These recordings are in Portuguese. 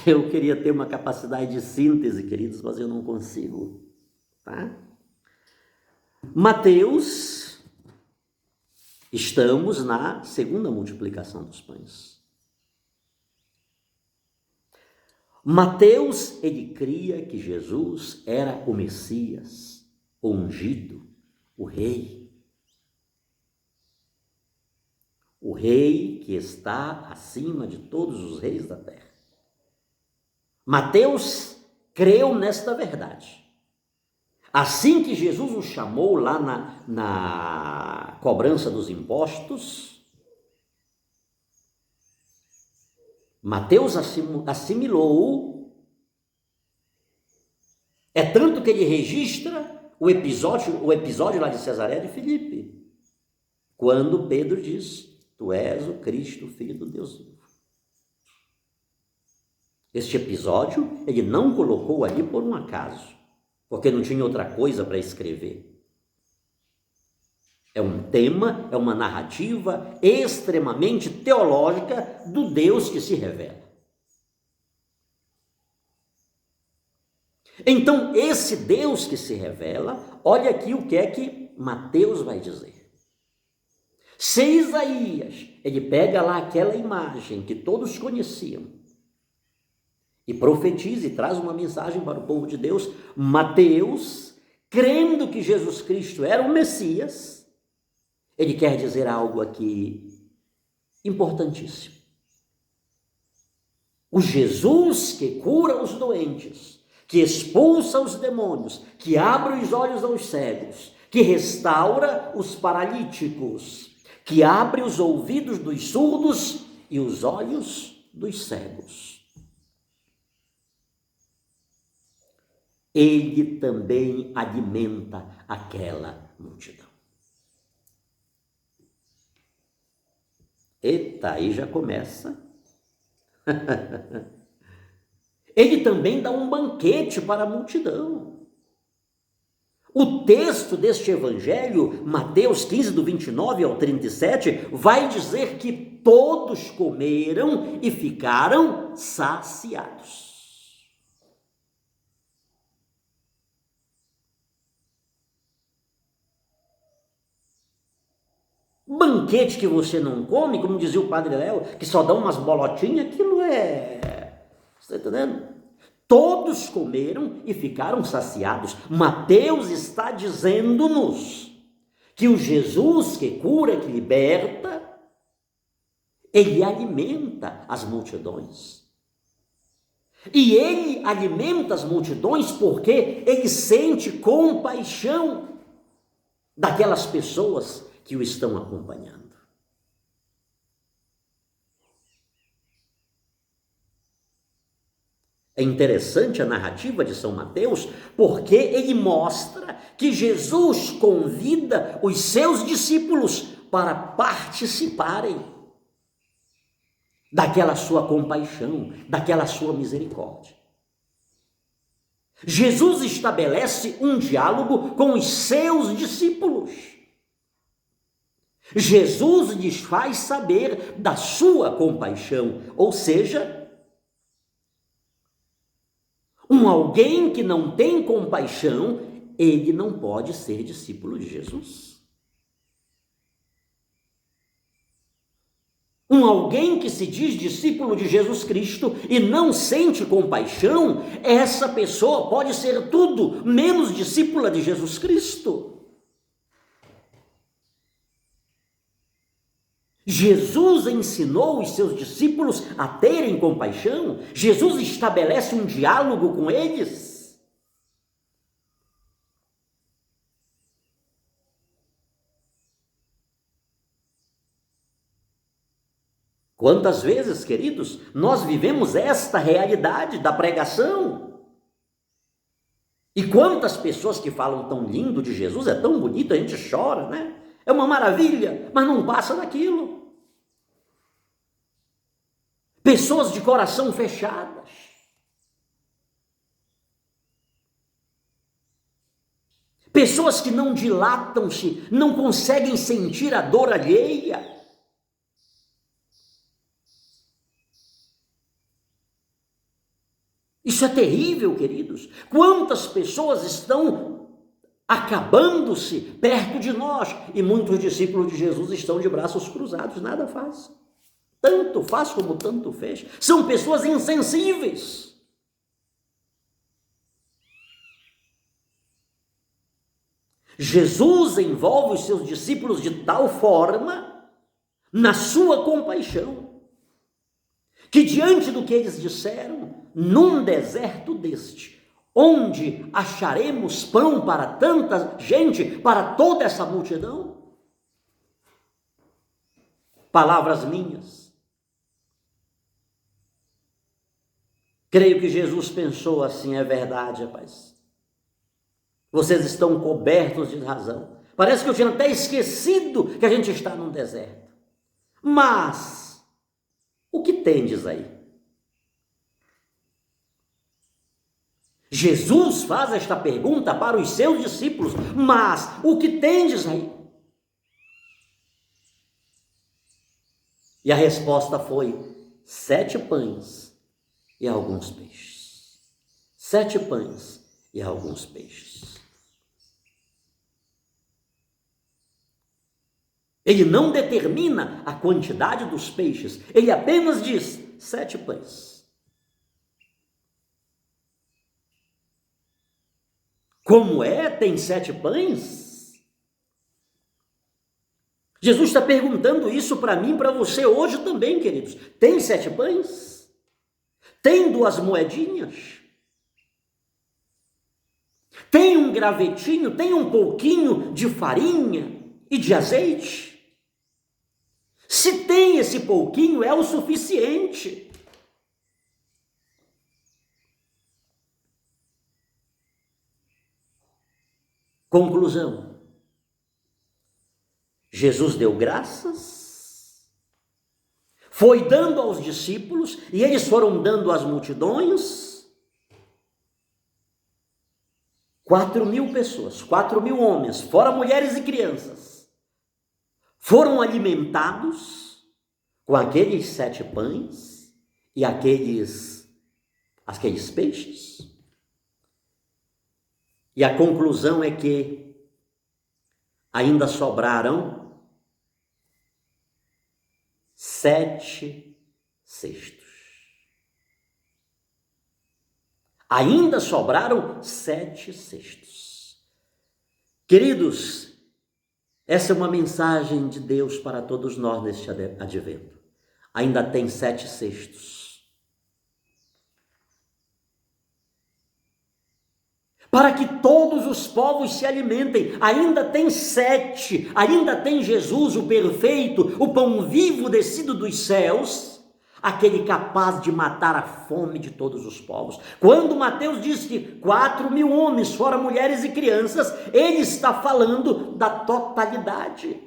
Eu queria ter uma capacidade de síntese, queridos, mas eu não consigo, tá? Mateus, estamos na segunda multiplicação dos pães. Mateus, ele cria que Jesus era o Messias, o ungido, o rei que está acima de todos os reis da terra. Mateus creu nesta verdade. Assim que Jesus o chamou lá na cobrança dos impostos, Mateus assimilou. É tanto que ele registra o episódio lá de Cesareia de Filipe, quando Pedro diz: tu és o Cristo, Filho do Deus vivo. Este episódio ele não colocou ali por um acaso, porque não tinha outra coisa para escrever. É um tema, é uma narrativa extremamente teológica do Deus que se revela. Então, esse Deus que se revela, olha aqui o que é que Mateus vai dizer. Se Isaías, ele pega lá aquela imagem que todos conheciam e profetiza e traz uma mensagem para o povo de Deus, Mateus, crendo que Jesus Cristo era o Messias, ele quer dizer algo aqui importantíssimo. O Jesus que cura os doentes, que expulsa os demônios, que abre os olhos aos cegos, que restaura os paralíticos, que abre os ouvidos dos surdos e os olhos dos cegos. Ele também alimenta aquela multidão. Eita, aí já começa. Ele também dá um banquete para a multidão. O texto deste evangelho, Mateus 15, do 29 ao 37, vai dizer que todos comeram e ficaram saciados. Banquete que você não come, como dizia o padre Léo, que só dá umas bolotinhas, aquilo você está entendendo? Todos comeram e ficaram saciados. Mateus está dizendo-nos que o Jesus que cura, que liberta, ele alimenta as multidões. E ele alimenta as multidões porque ele sente compaixão daquelas pessoas que o estão acompanhando. É interessante a narrativa de São Mateus, porque ele mostra que Jesus convida os seus discípulos para participarem daquela sua compaixão, daquela sua misericórdia. Jesus estabelece um diálogo com os seus discípulos. Jesus lhes faz saber da sua compaixão, ou seja, alguém que não tem compaixão, ele não pode ser discípulo de Jesus. Alguém que se diz discípulo de Jesus Cristo e não sente compaixão, essa pessoa pode ser tudo menos discípula de Jesus Cristo. Jesus ensinou os seus discípulos a terem compaixão. Jesus estabelece um diálogo com eles. Quantas vezes, queridos, nós vivemos esta realidade da pregação? E quantas pessoas que falam tão lindo de Jesus, é tão bonito, a gente chora, né? É uma maravilha, mas não passa daquilo. Pessoas de coração fechadas. Pessoas que não dilatam-se, não conseguem sentir a dor alheia. Isso é terrível, queridos. Quantas pessoas estão acabando-se perto de nós e muitos discípulos de Jesus estão de braços cruzados, nada faz. Tanto faz como tanto fez. São pessoas insensíveis. Jesus envolve os seus discípulos de tal forma na sua compaixão que diante do que eles disseram, num deserto deste, onde acharemos pão para tanta gente, para toda essa multidão? Palavras minhas. Creio que Jesus pensou assim, é verdade, rapaz. Vocês estão cobertos de razão. Parece que eu tinha até esquecido que a gente está num deserto. Mas, o que tendes aí? Jesus faz esta pergunta para os seus discípulos, mas o que tendes aí? E a resposta foi: 7 pães e alguns peixes. 7 pães e alguns peixes. Ele não determina a quantidade dos peixes, ele apenas diz 7 pães. Como é? Tem 7 pães? Jesus está perguntando isso para mim, para você hoje também, queridos. Tem 7 pães? Tem 2 moedinhas? Tem um gravetinho? Tem um pouquinho de farinha e de azeite? Se tem esse pouquinho, é o suficiente. Conclusão. Jesus deu graças, foi dando aos discípulos, e eles foram dando às multidões. 4.000 pessoas, 4.000 homens, fora mulheres e crianças, foram alimentados com aqueles 7 pães e aqueles peixes. E a conclusão é que ainda sobraram 7 cestos. Ainda sobraram 7 cestos. Queridos, essa é uma mensagem de Deus para todos nós neste advento. Ainda tem 7 cestos. Para que todos os povos se alimentem, ainda tem 7, ainda tem Jesus, o perfeito, o pão vivo descido dos céus, aquele capaz de matar a fome de todos os povos. Quando Mateus diz que 4.000 homens, fora mulheres e crianças, ele está falando da totalidade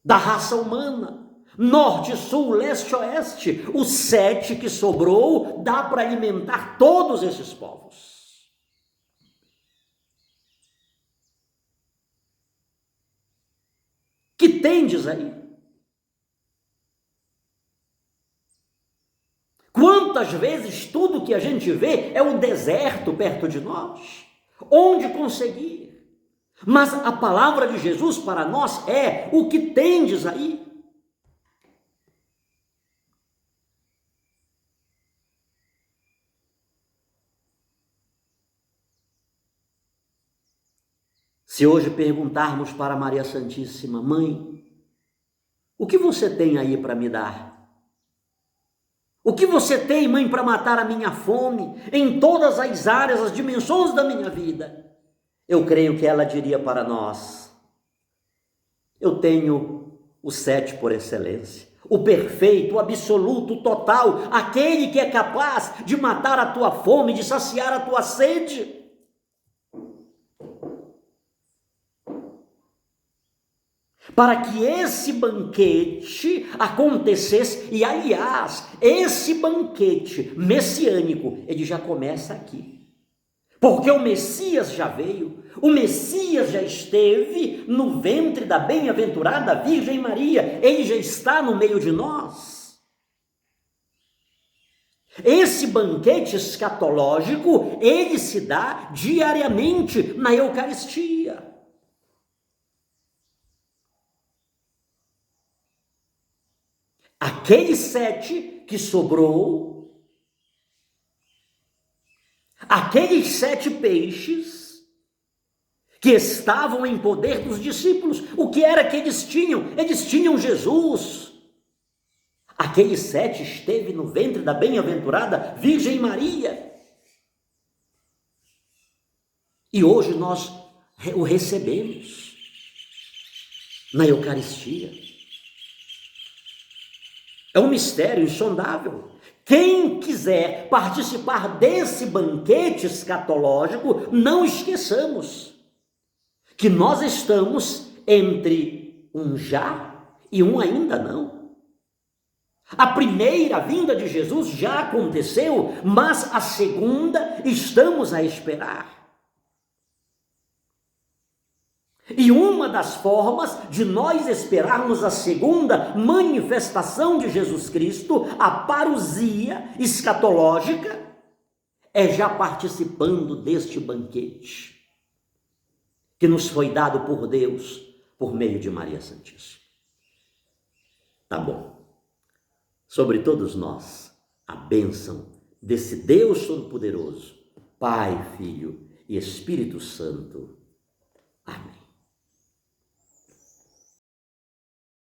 da raça humana. Norte, sul, leste, oeste. Os 7 que sobrou dá para alimentar todos esses povos. Que tendes aí? Quantas vezes tudo que a gente vê é um deserto perto de nós? Onde conseguir? Mas a palavra de Jesus para nós é: o que tendes aí? Se hoje perguntarmos para Maria Santíssima: mãe, o que você tem aí para me dar? O que você tem, mãe, para matar a minha fome em todas as áreas, as dimensões da minha vida? Eu creio que ela diria para nós: eu tenho o 7 por excelência, o perfeito, o absoluto, o total, aquele que é capaz de matar a tua fome, de saciar a tua sede. Para que esse banquete acontecesse, e aliás, esse banquete messiânico, ele já começa aqui. Porque o Messias já veio, o Messias já esteve no ventre da bem-aventurada Virgem Maria, ele já está no meio de nós. Esse banquete escatológico, ele se dá diariamente na Eucaristia. Aqueles 7 que sobrou, aqueles 7 peixes que estavam em poder dos discípulos, o que era que eles tinham? Eles tinham Jesus. Aqueles 7 esteve no ventre da bem-aventurada Virgem Maria. E hoje nós o recebemos na Eucaristia. É um mistério insondável. Quem quiser participar desse banquete escatológico, não esqueçamos que nós estamos entre um já e um ainda não. A primeira vinda de Jesus já aconteceu, mas a segunda estamos a esperar. E uma das formas de nós esperarmos a segunda manifestação de Jesus Cristo, a parousia escatológica, é já participando deste banquete que nos foi dado por Deus por meio de Maria Santíssima. Tá bom. Sobre todos nós, a bênção desse Deus Todo-Poderoso, Pai, Filho e Espírito Santo. Amém.